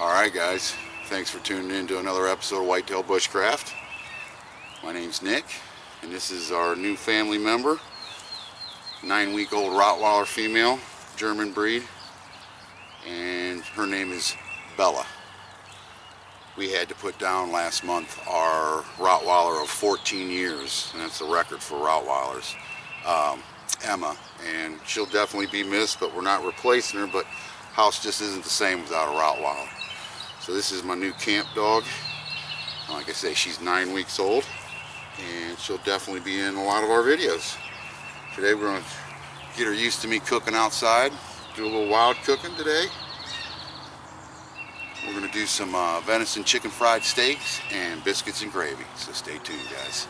Alright guys, thanks for tuning in to another episode of Whitetail Bushcraft. My name's Nick, and this is our new family member, 9-week-old Rottweiler female, German breed, and her name is Bella. We had to put down last month our Rottweiler of 14 years, and that's a record for Rottweilers, Emma, and she'll definitely be missed, but we're not replacing her, but house just isn't the same without a Rottweiler. So this is my new camp dog. Like I say, she's 9 weeks old, and she'll definitely be in a lot of our videos. Today we're going to get her used to me cooking outside, do a little wild cooking today. We're going to do some venison chicken fried steaks and biscuits and gravy, so stay tuned guys.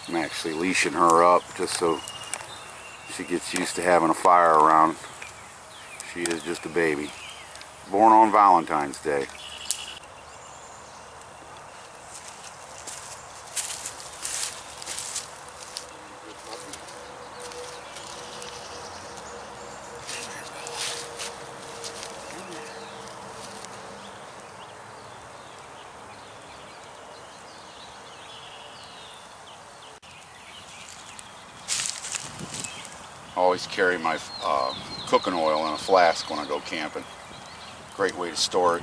I'm actually leashing her up just so she gets used to having a fire around. She is just a baby. Born on Valentine's Day. I always carry my cooking oil in a flask when I go camping. Great way to store it.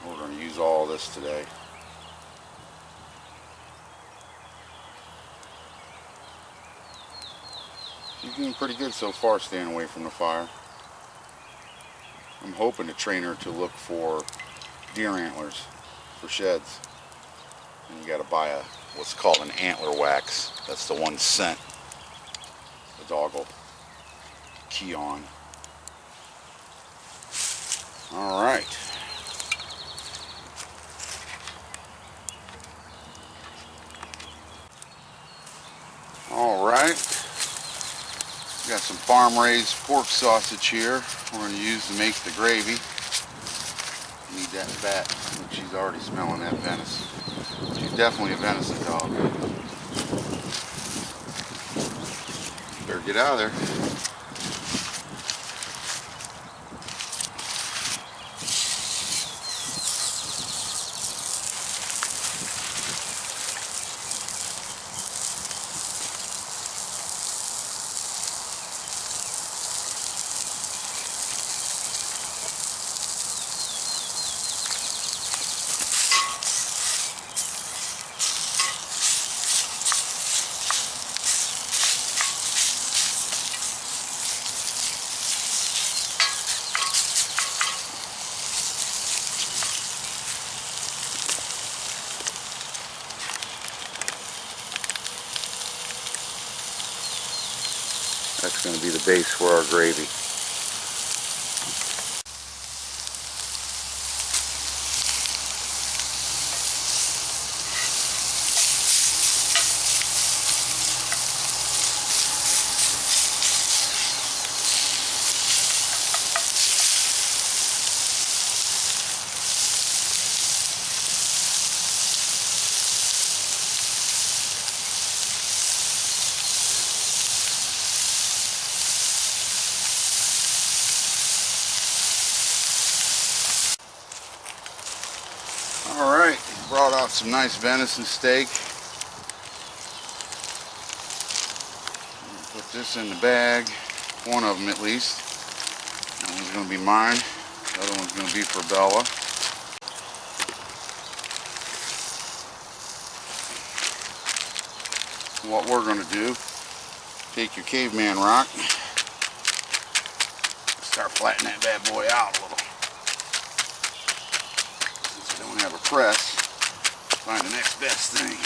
We're going to use all this today. She's doing pretty good so far staying away from the fire. I'm hoping to train her to look for deer antlers for sheds. And you got to buy what's called an antler wax. That's the one scent the dog will key on. All right. All right. Got some farm-raised pork sausage here we're going to use to make the gravy. Need that fat. She's already smelling that venison. She's definitely a venison dog. Better get out of there. That's going to be the base for our gravy. out some nice venison steak. Put this in the bag, one of them at least. That one's going to be mine, the other one's going to be for Bella. What we're going to do, take your caveman rock, start flattening that bad boy out a little. Since I don't have a press, find the next best thing.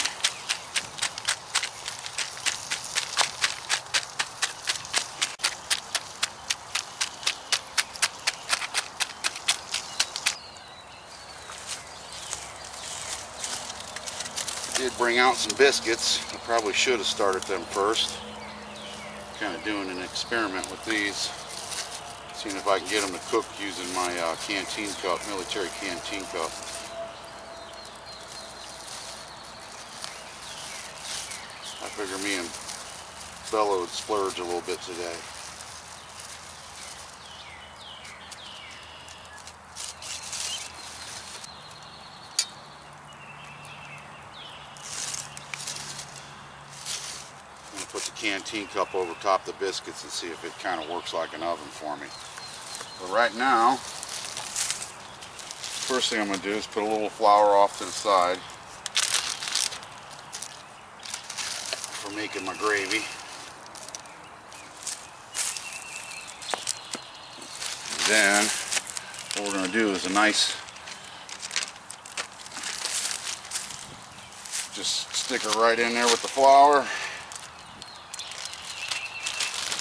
Did bring out some biscuits. I probably should have started them first. Kind of doing an experiment with these, seeing if I can get them to cook using my canteen cup, military canteen cup. I figure me and Bella would splurge a little bit today. Put the canteen cup over top the biscuits and see if it kind of works like an oven for me. But right now, first thing I'm going to do is put a little flour off to the side for making my gravy. And then what we're going to do is a nice, just stick her right in there with the flour.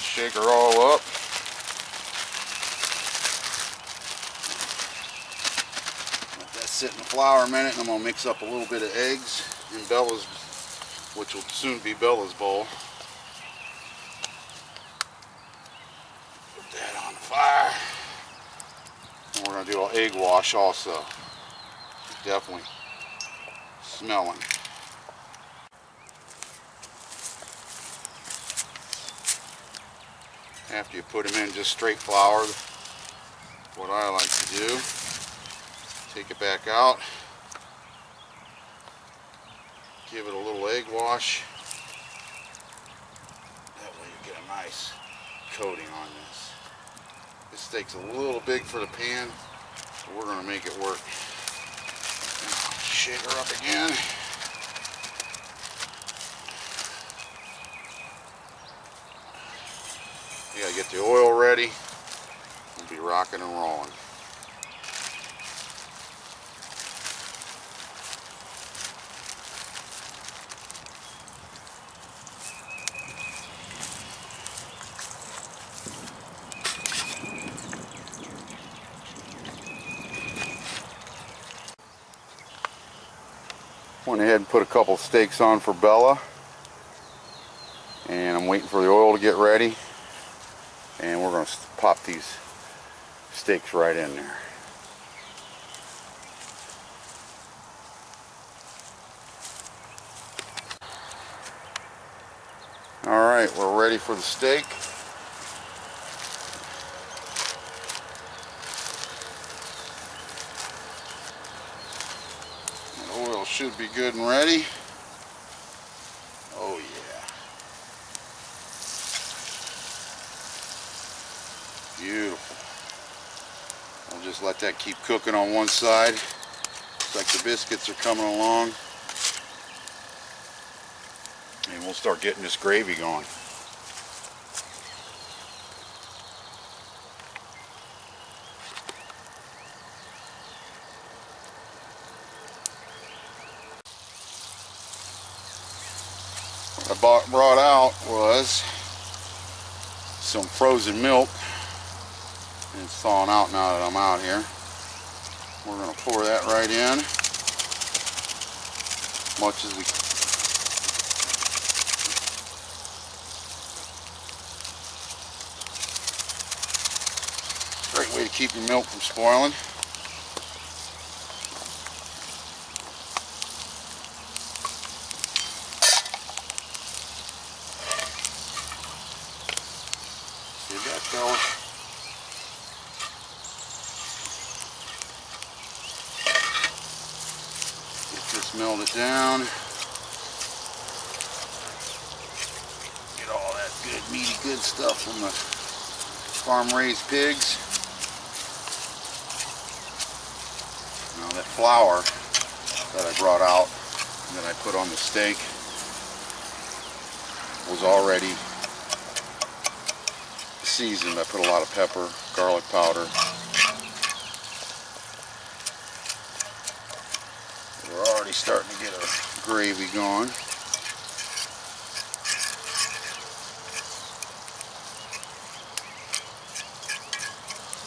Shake her all up. Let that sit in the flour a minute, and I'm going to mix up a little bit of eggs in Bella's, which will soon be Bella's bowl. Put that on the fire. And we're going to do an egg wash also. Definitely smelling. After you put them in just straight flour, what I like to do, take it back out, give it a little egg wash. That way you get a nice coating on this. This steak's a little big for the pan, but we're going to make it work. Now, shake her up again. You gotta get the oil ready. We'll be rocking and rolling. Went ahead and put a couple steaks on for Bella, and I'm waiting for the oil to get ready. And we're going to pop these steaks right in there. Alright, we're ready for the steak. The oil should be good and ready. Oh yeah. Beautiful. We'll just let that keep cooking on one side. Looks like the biscuits are coming along. And we'll start getting this gravy going. What I brought out was some frozen milk. And it's thawing out now that I'm out here. We're going to pour that right in, much as we can. Great way to keep your milk from spoiling. See that going? Melt melt it down. Get all that good, meaty, good stuff from the farm-raised pigs. Now that flour that I brought out and that I put on the steak was already seasoned. I put a lot of pepper, garlic powder. We're already starting to get a gravy going.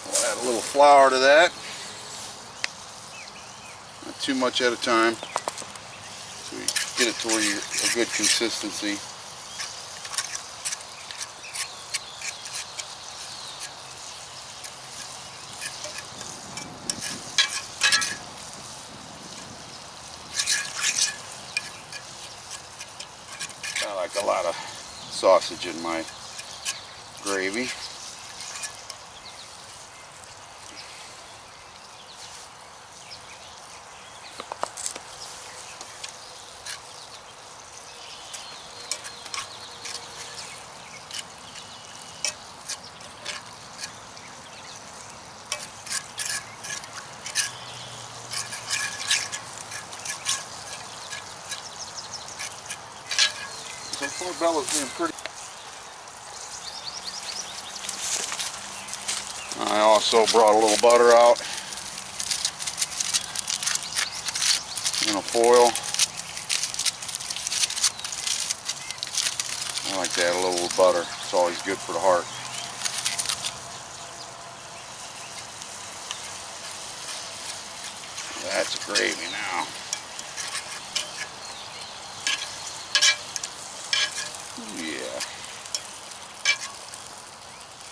We'll add a little flour to that. Not too much at a time. So we get it to where you're a good consistency. I like a lot of sausage in my gravy. So far, Bella's being pretty. I also brought a little butter out in a foil. I like to add a little butter. It's always good for the heart. That's gravy now. Yeah.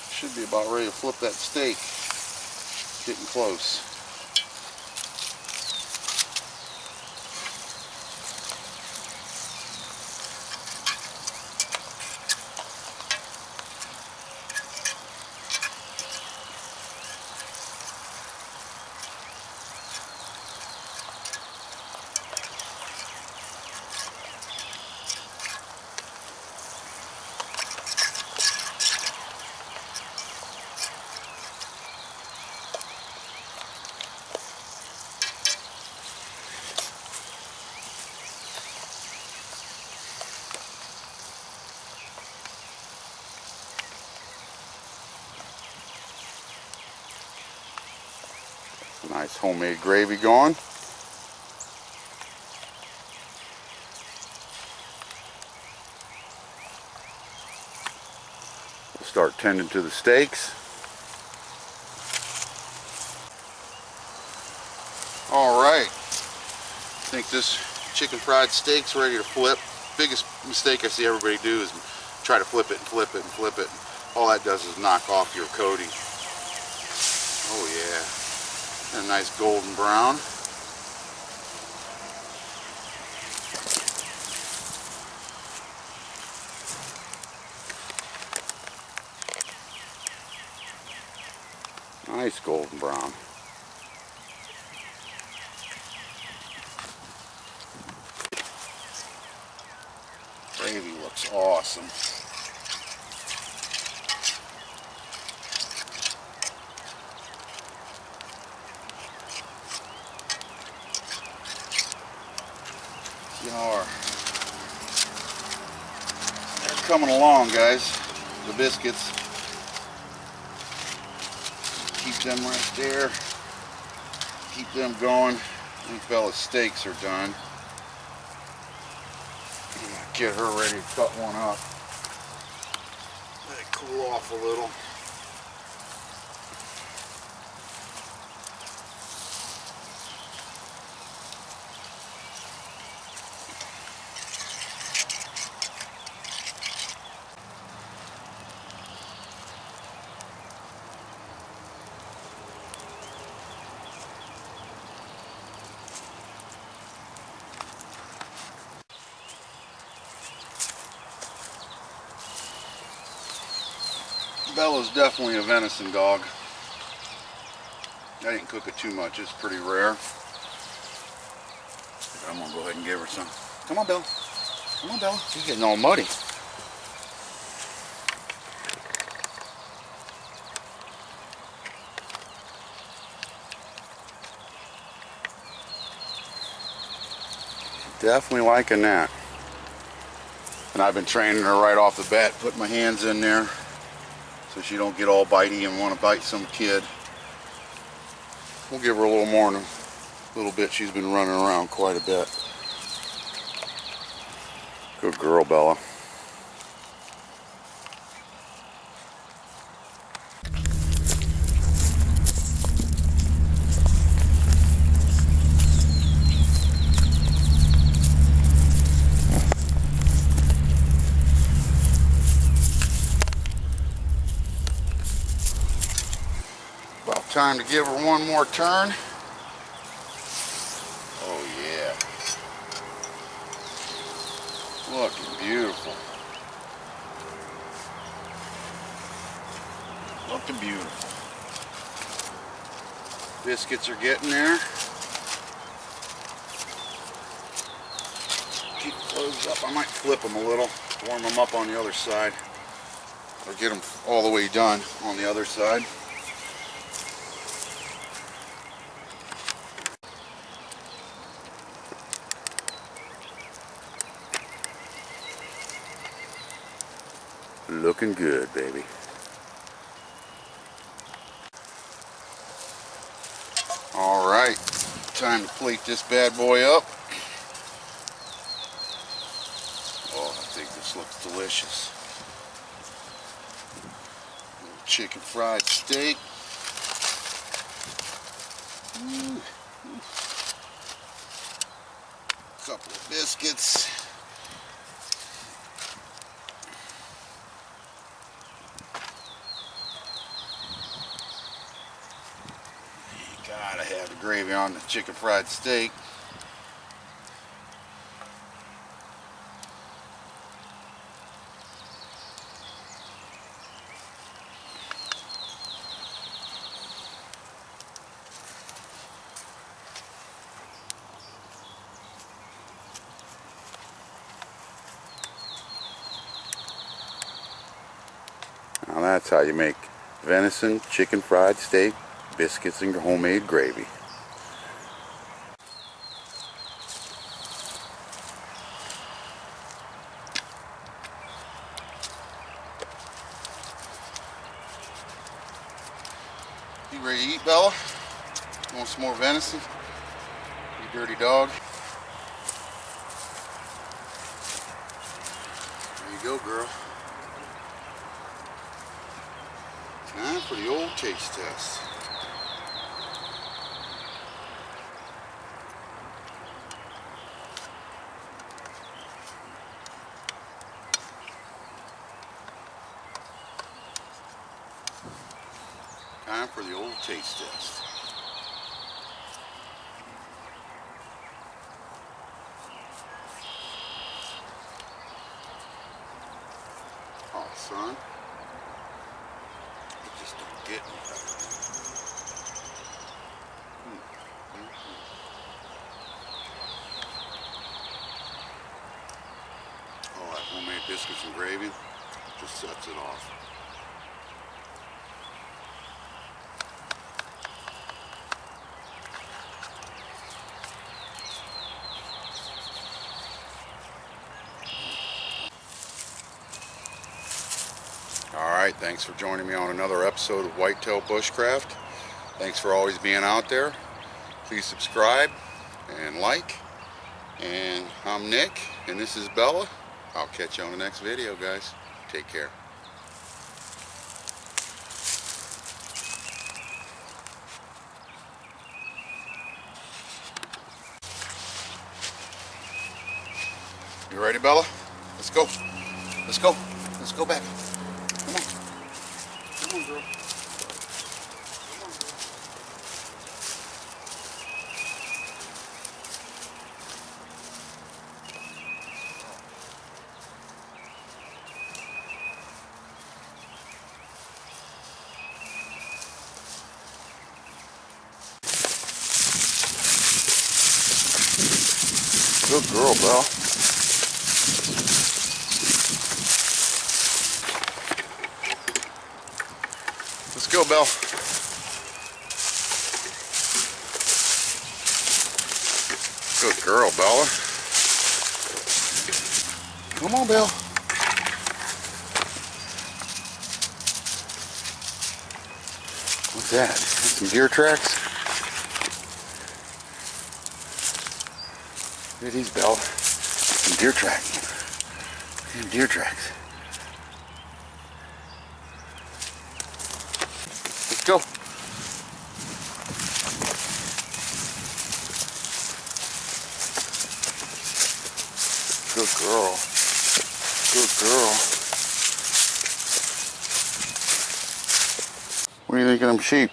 Should be about ready to flip that steak. Getting close. Nice homemade gravy going. We'll start tending to the steaks. All right, I think this chicken fried steak's ready to flip. Biggest mistake I see everybody do is try to flip it and flip it and flip it. All that does is knock off your coating. Oh yeah. And a nice golden brown. Nice golden brown. Gravy looks awesome. You know, they're coming along, guys. The biscuits. Keep them right there. Keep them going. These Bella's steaks are done. Get her ready to cut one up. Let it cool off a little. Bella's definitely a venison dog. I didn't cook it too much, it's pretty rare. I'm gonna go ahead and give her some. Come on, Bella. Come on, Bella. She's getting all muddy. Definitely liking that. And I've been training her right off the bat, put my hands in there so she don't get all bitey and want to bite some kid. We'll give her a little more in a little bit. She's been running around quite a bit. Good girl, Bella. About time to give her one more turn. Oh yeah. Looking beautiful. Looking beautiful. Biscuits are getting there. Keep closed up. I might flip them a little, warm them up on the other side, or get them all the way done on the other side. Looking good, baby. All right, time to plate this bad boy up. Oh, I think this looks delicious. Little chicken fried steak. Ooh. Couple of biscuits. Gotta have the gravy on the chicken fried steak. Now that's how you make venison, chicken fried steak, biscuits, and homemade gravy. You ready to eat, Bella? You want some more venison? You dirty dog. There you go, girl. Time for the old taste test. Time for the old taste test. Oh, son. You just don't get me. Oh, that homemade biscuits and gravy just sets it off. Alright, thanks for joining me on another episode of Whitetail Bushcraft. Thanks for always being out there. Please subscribe and like. And I'm Nick, and this is Bella. I'll catch you on the next video, guys. Take care. You ready, Bella? Let's go. Let's go. Let's go back. Come on. Come on, girl. Come on, girl. Good girl, Belle. Let's go, Belle. Good girl, Bella. Come on, Belle. What's that? That's some deer tracks? Look at these, Belle. Some deer tracks. Damn deer tracks. Let's go. Good girl. Good girl. What do you think of them sheep?